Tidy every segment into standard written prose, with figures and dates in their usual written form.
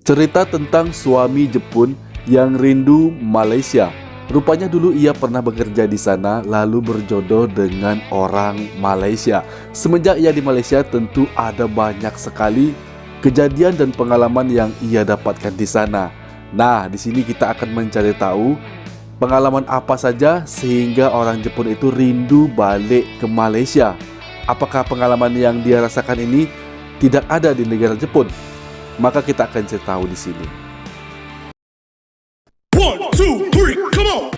Cerita tentang suami Jepun yang rindu Malaysia. Rupanya dulu ia pernah bekerja di sana lalu berjodoh dengan orang Malaysia. Semenjak ia di Malaysia tentu ada banyak sekali kejadian dan pengalaman yang ia dapatkan di sana. Nah, di sini kita akan mencari tahu pengalaman apa saja sehingga orang Jepun itu rindu balik ke Malaysia. Apakah pengalaman yang dia rasakan ini tidak ada di negara Jepun? Maka kita akan cari tahu di sini. 1, 2, 3, come on!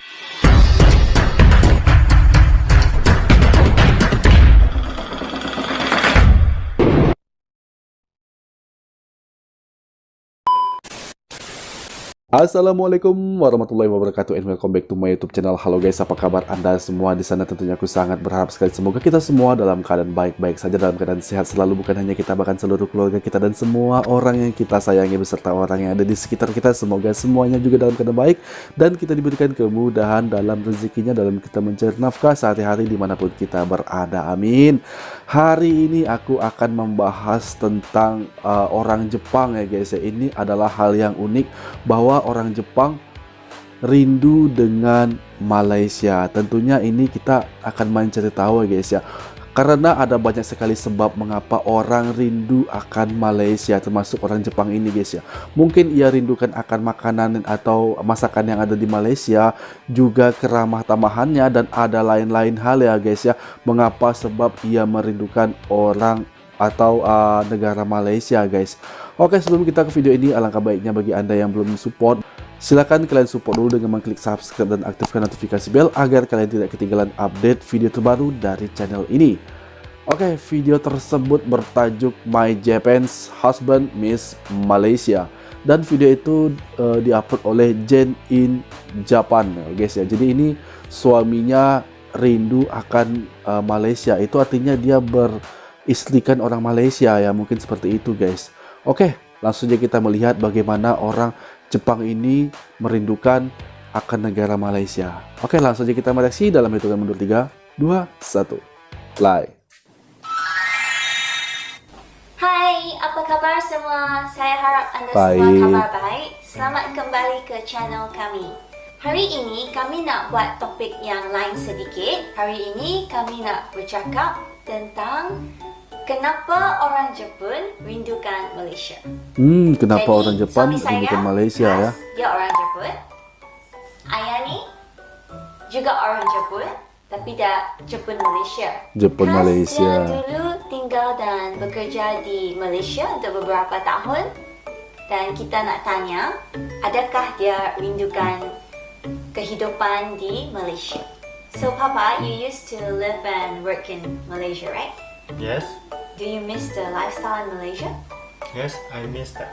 Assalamualaikum warahmatullahi wabarakatuh and welcome back to my YouTube channel. Halo guys, apa kabar Anda semua di sana? Tentunya aku sangat berharap sekali semoga kita semua dalam keadaan baik-baik saja, dalam keadaan sehat selalu. Bukan hanya kita, bahkan seluruh keluarga kita dan semua orang yang kita sayangi beserta orang yang ada di sekitar kita. Semoga semuanya juga dalam keadaan baik dan kita diberikan kemudahan dalam rezekinya, dalam kita mencari nafkah sehari-hari dimanapun kita berada. Amin. Hari ini aku akan membahas tentang orang Jepang ya guys ya. Ini adalah hal yang unik bahwa orang Jepang rindu dengan Malaysia. Tentunya ini kita akan mencari tahu ya guys ya. Karena ada banyak sekali sebab mengapa orang rindu akan Malaysia, termasuk orang Jepang ini guys ya. Mungkin ia rindukan akan makanan atau masakan yang ada di Malaysia, juga keramah tamahannya, dan ada lain-lain hal ya guys ya. Mengapa sebab ia merindukan orang atau negara Malaysia guys. Oke, sebelum kita ke video ini, alangkah baiknya bagi Anda yang belum support, silakan kalian support dulu dengan mengklik subscribe dan aktifkan notifikasi bell agar kalian tidak ketinggalan update video terbaru dari channel ini. Oke, video tersebut bertajuk My Japan's Husband Miss Malaysia, dan video itu diupload oleh Jen in Japan guys ya. Jadi ini suaminya rindu akan Malaysia, itu artinya dia beristrikan orang Malaysia ya, mungkin seperti itu guys. Oke, langsung saja kita melihat bagaimana orang Jepang ini merindukan akan negara Malaysia. Oke, langsung saja kita mereaksi dalam hitungan mundur 3, 2, 1, play. Hai, apa kabar semua? Saya harap Anda Baik. semua kabar baik. Selamat kembali ke channel kami. Hari ini kami nak buat topik yang lain sedikit. Hari ini kami nak bercakap tentang kenapa orang Jepun rindukan Malaysia. Kenapa Jadi, orang Jepang suami saya, rindukan Malaysia ya? Mas, dia orang Jepun. Ayani juga orang Jepun, tapi dia Jepun Malaysia. Jepun Mas, Malaysia. dia dulu tinggal dan bekerja di Malaysia untuk beberapa tahun. Dan kita nak tanya, adakah dia rindukan kehidupan di Malaysia? So Papa, you used to live and work in Malaysia, right? Yes, Do you miss the lifestyle in Malaysia? yes, I miss that.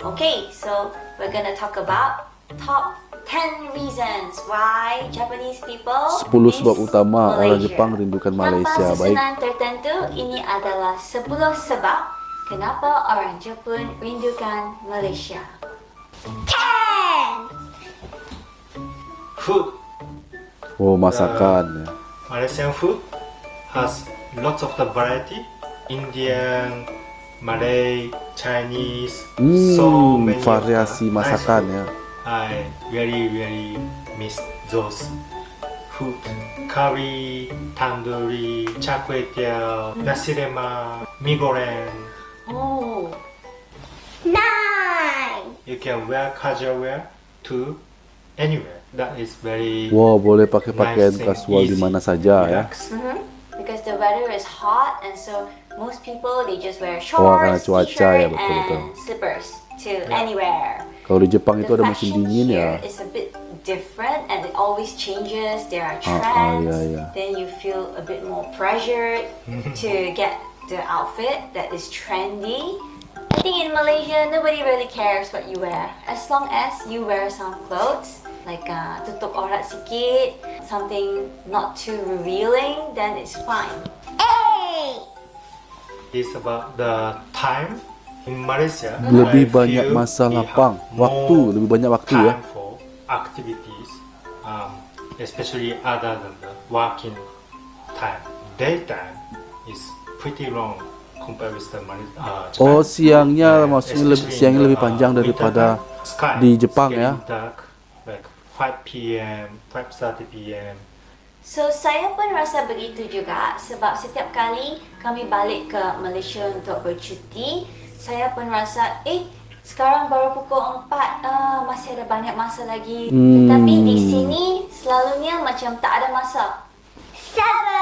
Okay, so we're gonna talk about top 10 reasons why Japanese people 10 sebab miss utama orang Malaysia. Jepang rindukan Malaysia. Tanpa Baik. susunan tertentu, ini adalah 10 sebab kenapa orang Jepun rindukan Malaysia. 10! Food. Oh, masakan ya. Malaysian food has lots of the variety. Indian, Malay, Chinese, so many variasi masakan ya. I very miss those food. Curry, tandoori, char kway teow, nasi lemak, mee goreng. Oh. 9! You can wear casual wear to anywhere. That is very Wow, boleh pakai pakaian nice and kasual di easy, mana saja ya. relax. Because the weather is hot, and so most people they just wear karena shorts, cuaca t-shirt, ya, betul-betul. and slippers to anywhere. Kalau di Jepang itu The ada musim fashion dingin ya. here is a bit different, and it always changes. There are Ah, trends. yeah. Then you feel a bit more pressured to get the outfit that is trendy. I think in Malaysia nobody really cares what you wear, as long as you wear some clothes like tutup aurat sikit, something not too revealing, then it's fine. Hey! It's about the time in Malaysia. Lebih I banyak feel masa we lapang, have waktu, more lebih banyak waktu ya. time for activities, especially other than the working time. Daytime is pretty long compared with the Oh, Japan. siangnya And maksudnya especially siangnya in lebih the, panjang winter daripada time, sky di is Jepang ya. getting dark, like 5 p.m., 5:30 p.m. So saya pun rasa begitu juga sebab setiap kali kami balik ke Malaysia untuk bercuti, saya pun rasa sekarang baru pukul 4, masih ada banyak masa lagi. Tetapi di sini selalunya macam tak ada masa.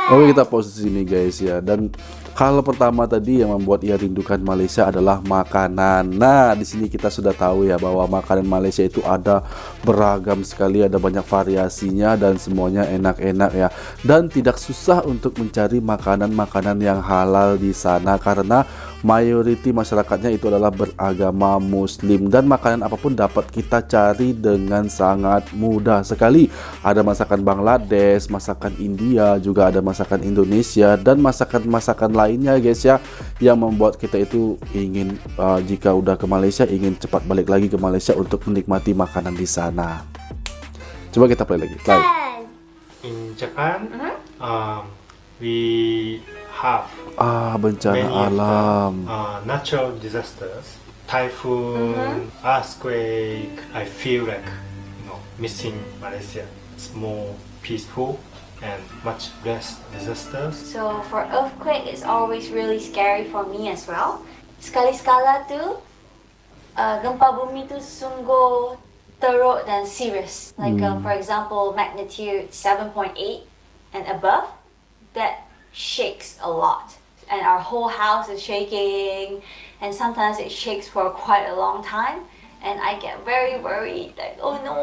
Oke, kita pause di sini guys ya. Dan hal pertama tadi yang membuat ia rindukan Malaysia adalah makanan. Nah, di sini kita sudah tahu ya bahwa makanan Malaysia itu ada beragam sekali, ada banyak variasinya dan semuanya enak-enak ya. Dan tidak susah untuk mencari makanan-makanan yang halal di sana karena mayoriti masyarakatnya itu adalah beragama Muslim dan makanan apapun dapat kita cari dengan sangat mudah sekali. Ada masakan Bangladesh, masakan India, juga ada masakan Indonesia dan masakan-masakan lainnya guys ya, yang membuat kita itu ingin jika udah ke Malaysia ingin cepat balik lagi ke Malaysia untuk menikmati makanan di sana. Coba kita play lagi. Play. In Japan, we have Bencana many of alam. the, natural disasters, typhoon, earthquake. I feel like missing Malaysia. It's more peaceful and much less disasters. So for earthquake, it's always really scary for me as well. Sekali-sekala tu, gempa bumi tu sungguh teruk dan serious. Like for example, magnitude 7.8 and above, that shakes a lot. And our whole house is shaking, and sometimes it shakes for quite a long time. And I get very worried, like, oh no,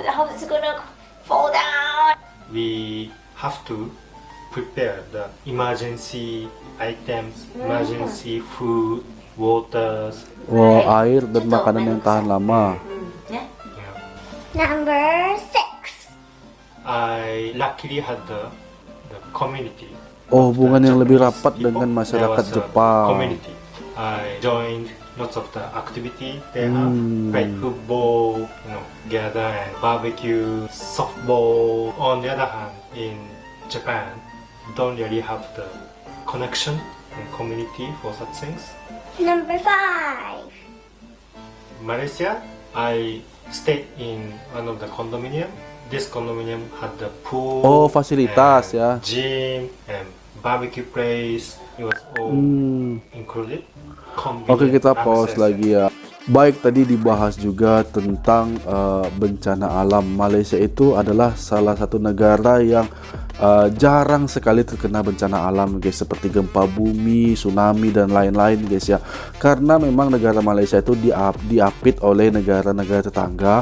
the house is gonna fall down. We have to prepare the emergency items, emergency food, waters. Air dan makanan yang tahan lama. Yeah. Yeah. Number 6. I luckily had the community. Hubungan yang lebih Japanese rapat people. dengan There masyarakat was a Jepang. community. I joined lots of the activity they have, like football, gather and barbecue, softball. On the other hand, in Japan, don't really have the connection and community for such things. Number 5. Malaysia, I stayed in one of the condominium. This condominium had the pool, Fasilitas and ya. gym, and barbecue place. It was all included. Oke, kita Convenient pause access. lagi ya. Baik, tadi dibahas juga tentang bencana alam. Malaysia itu adalah salah satu negara yang jarang sekali terkena bencana alam guys, seperti gempa bumi, tsunami dan lain-lain guys ya. Karena memang negara Malaysia itu diapit oleh negara-negara tetangga.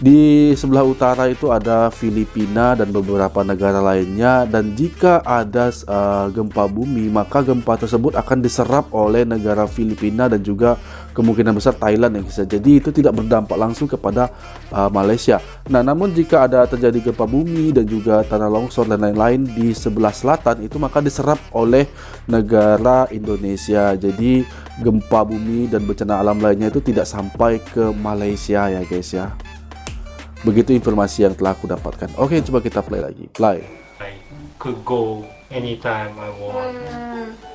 Di sebelah utara itu ada Filipina dan beberapa negara lainnya, dan jika ada gempa bumi maka gempa tersebut akan diserap oleh negara Filipina dan juga kemungkinan besar Thailand ya guys. Jadi itu tidak berdampak langsung kepada Malaysia. Nah, namun jika ada terjadi gempa bumi dan juga tanah longsor dan lain-lain di sebelah selatan itu maka diserap oleh negara Indonesia. Jadi gempa bumi dan bencana alam lainnya itu tidak sampai ke Malaysia ya guys ya. Begitu informasi yang telah aku dapatkan. Oke, coba kita play lagi. Play. I could go anytime I want.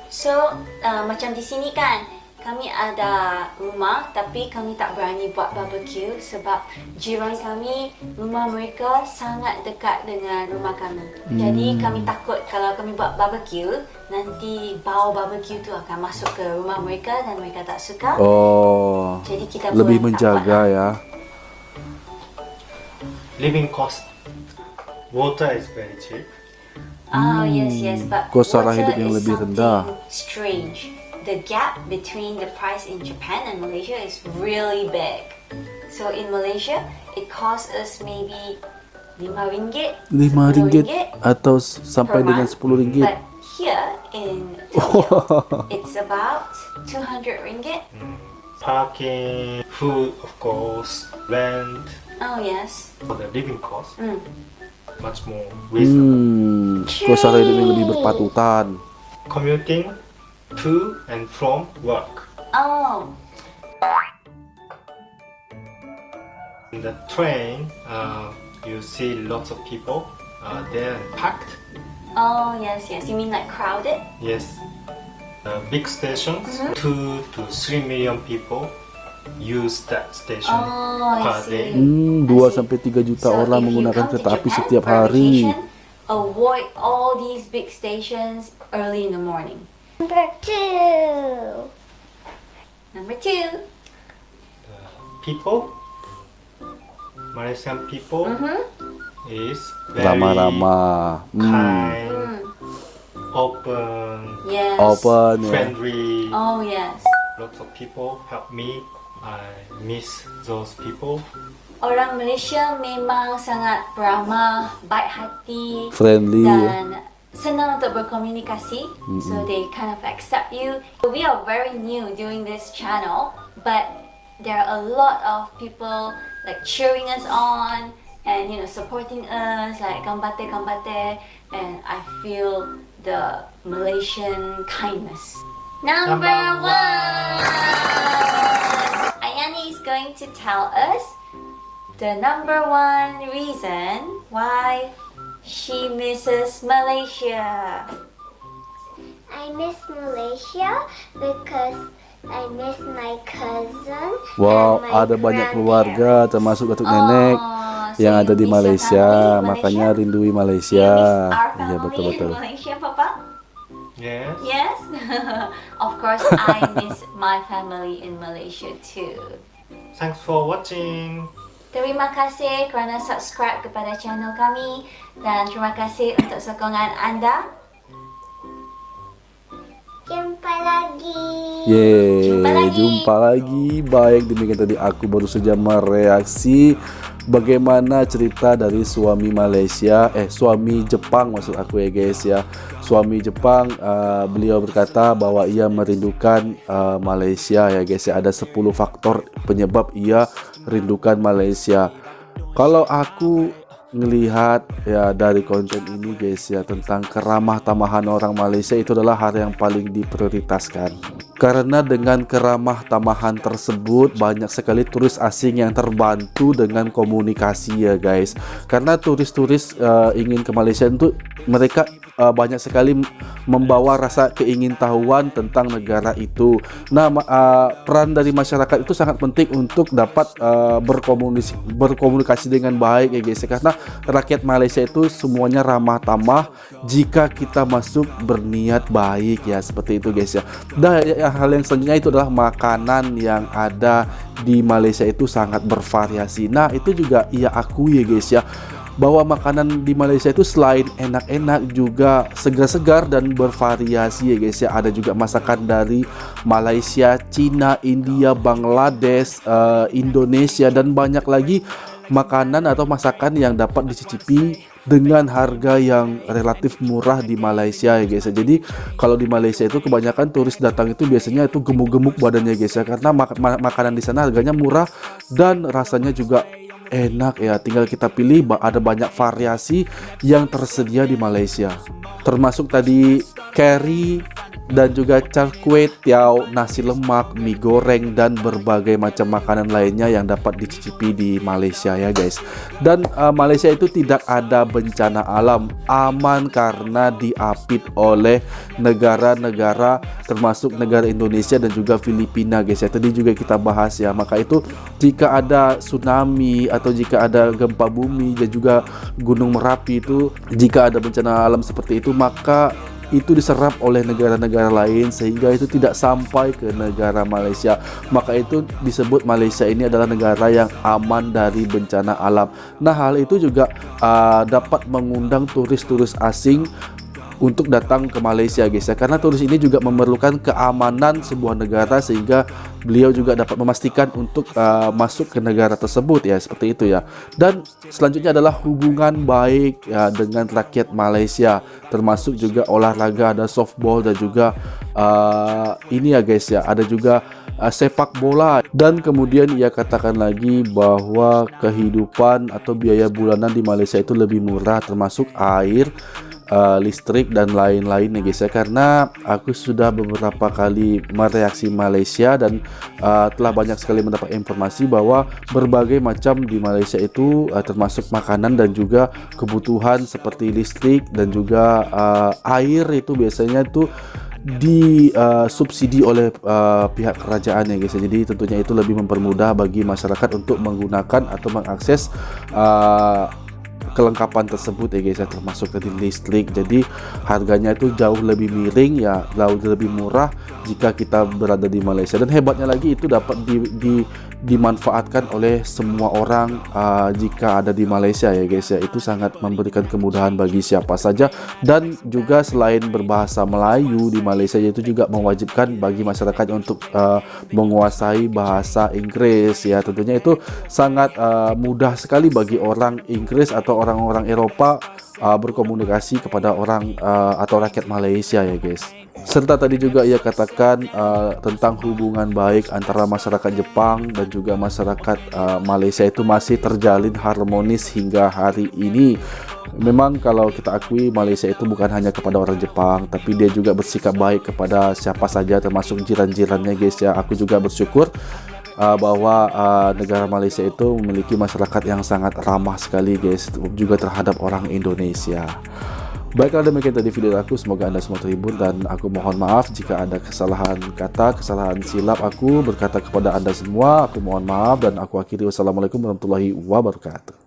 So macam di sini kan, kami ada rumah tapi kami tak berani buat barbecue sebab jiran kami, rumah mereka sangat dekat dengan rumah kami. Jadi kami takut kalau kami buat barbecue, nanti bau barbecue tu akan masuk ke rumah mereka dan mereka tak suka. Jadi kita Lebih pun tak menjaga buat. ya. Living cost. Water is very cheap. Yes, but Kos sara water hidup yang is lebih something rendah. strange. The gap between the price in Japan and Malaysia is really big. So in Malaysia, it costs us maybe RM5, RM5 atau sampai per dengan month. RM10. But here in Tokyo, it's about RM200. Parking, food, of course, rent, Oh yes. for the living cost, much more reasonable. Kos sara hidup yang lebih berpatutan. Commuting to and from work. Oh, In the train, you see lots of people. They're packed. yes. You mean like crowded? Yes. big stations, 2 to 3 million people use that station Oh, I per see. day. 2 sampai 3 juta So orang if you menggunakan come to kereta api Japan setiap for hari. vacation, avoid all these big stations early in the morning. Number 2. Number 2. People, Malaysian people is very Ramah-ramah, kind, Mm. open, Yes. open ya. friendly. Oh yes. Lots of people help me. I miss those people. Orang Malaysia memang sangat ramah, baik hati, Friendly ya. dan senang untuk berkomunikasi. So they kind of accept you. We are very new doing this channel, but there are a lot of people like cheering us on and supporting us, like gambate gambate, and I feel the Malaysian kindness. Number 1. Ayani is going to tell us the number 1 reason why she misses Malaysia. I miss Malaysia because I miss my cousin. Wow, and my ada banyak keluarga termasuk datuk Oh, nenek so yang you ada di miss your Malaysia, family in makanya Malaysia? rindui You Malaysia. miss our Iya, family betul-betul. in Malaysia, Papa? Yes. Yes. Of course, I miss my family in Malaysia too. Thanks for watching. Terima kasih kerana subscribe kepada channel kami dan terima kasih untuk sokongan anda. Jumpa lagi. Yeay, Jumpa lagi. jumpa lagi. Baik, demikian tadi aku baru saja mereaksi bagaimana cerita dari suami Malaysia, suami Jepang maksud aku ya guys ya. Suami Jepang, beliau berkata bahwa ia merindukan Malaysia ya guys ya. Ada 10 faktor penyebab ia rindukan Malaysia. Kalau aku ngelihat ya dari konten ini guys ya, tentang keramah tamahan orang Malaysia itu adalah hal yang paling diprioritaskan. Karena dengan keramah tamahan tersebut banyak sekali turis asing yang terbantu dengan komunikasi ya guys. Karena turis-turis ingin ke Malaysia itu mereka banyak sekali membawa rasa keingintahuan tentang negara itu. Nah, peran dari masyarakat itu sangat penting untuk dapat berkomunikasi dengan baik ya guys. Karena rakyat Malaysia itu semuanya ramah tamah jika kita masuk berniat baik ya, seperti itu guys ya. Dan hal yang selanjutnya itu adalah makanan yang ada di Malaysia itu sangat bervariasi. Nah, itu juga ia akui ya guys ya, bahwa makanan di Malaysia itu selain enak-enak juga segar-segar dan bervariasi ya guys ya. Ada juga masakan dari Malaysia, Cina, India, Bangladesh, Indonesia, dan banyak lagi makanan atau masakan yang dapat dicicipi dengan harga yang relatif murah di Malaysia ya guys ya. Jadi kalau di Malaysia itu kebanyakan turis datang itu biasanya itu gemuk-gemuk badannya guys ya, karena makanan di sana harganya murah dan rasanya juga enak ya. Tinggal kita pilih, ada banyak variasi yang tersedia di Malaysia, termasuk tadi curry dan juga char kway teow, nasi lemak, mie goreng, dan berbagai macam makanan lainnya yang dapat dicicipi di Malaysia ya guys. Dan Malaysia itu tidak ada bencana alam, aman karena diapit oleh negara-negara termasuk negara Indonesia dan juga Filipina guys ya. Tadi juga kita bahas ya. Maka itu jika ada tsunami atau jika ada gempa bumi dan juga gunung Merapi itu, jika ada bencana alam seperti itu, maka itu diserap oleh negara-negara lain sehingga itu tidak sampai ke negara Malaysia. Maka itu disebut Malaysia ini adalah negara yang aman dari bencana alam. Nah, hal itu juga dapat mengundang turis-turis asing untuk datang ke Malaysia guys ya, karena turis ini juga memerlukan keamanan sebuah negara sehingga beliau juga dapat memastikan untuk masuk ke negara tersebut ya, seperti itu ya. Dan selanjutnya adalah hubungan baik ya dengan rakyat Malaysia, termasuk juga olahraga, ada softball dan juga ini ya guys ya, ada juga sepak bola. Dan kemudian ia katakan lagi bahwa kehidupan atau biaya bulanan di Malaysia itu lebih murah, termasuk air, listrik dan lain-lain ya guys ya. Karena aku sudah beberapa kali mereaksi Malaysia dan telah banyak sekali mendapat informasi bahwa berbagai macam di Malaysia itu termasuk makanan dan juga kebutuhan seperti listrik dan juga air itu biasanya itu disubsidi oleh pihak kerajaan ya guys. Jadi tentunya itu lebih mempermudah bagi masyarakat untuk menggunakan atau mengakses kelengkapan tersebut ya guys ya, termasuk tadi listrik. Jadi harganya itu jauh lebih miring ya, jauh lebih murah jika kita berada di Malaysia. Dan hebatnya lagi itu dapat dimanfaatkan oleh semua orang jika ada di Malaysia ya guys ya. Itu sangat memberikan kemudahan bagi siapa saja. Dan juga selain berbahasa Melayu di Malaysia, itu juga mewajibkan bagi masyarakat untuk menguasai bahasa Inggris ya. Tentunya itu sangat mudah sekali bagi orang Inggris atau orang-orang Eropa berkomunikasi kepada orang atau rakyat Malaysia ya guys. Serta tadi juga ia katakan tentang hubungan baik antara masyarakat Jepang dan juga masyarakat Malaysia itu masih terjalin harmonis hingga hari ini. Memang kalau kita akui, Malaysia itu bukan hanya kepada orang Jepang, tapi dia juga bersikap baik kepada siapa saja, termasuk jiran-jirannya guys ya. Aku juga bersyukur bahwa negara Malaysia itu memiliki masyarakat yang sangat ramah sekali guys, juga terhadap orang Indonesia. Baiklah, demikian tadi video aku, semoga Anda semua terhibur dan aku mohon maaf jika ada kesalahan kata, kesalahan silap aku berkata kepada Anda semua. Aku mohon maaf dan aku akhiri. Wassalamualaikum warahmatullahi wabarakatuh.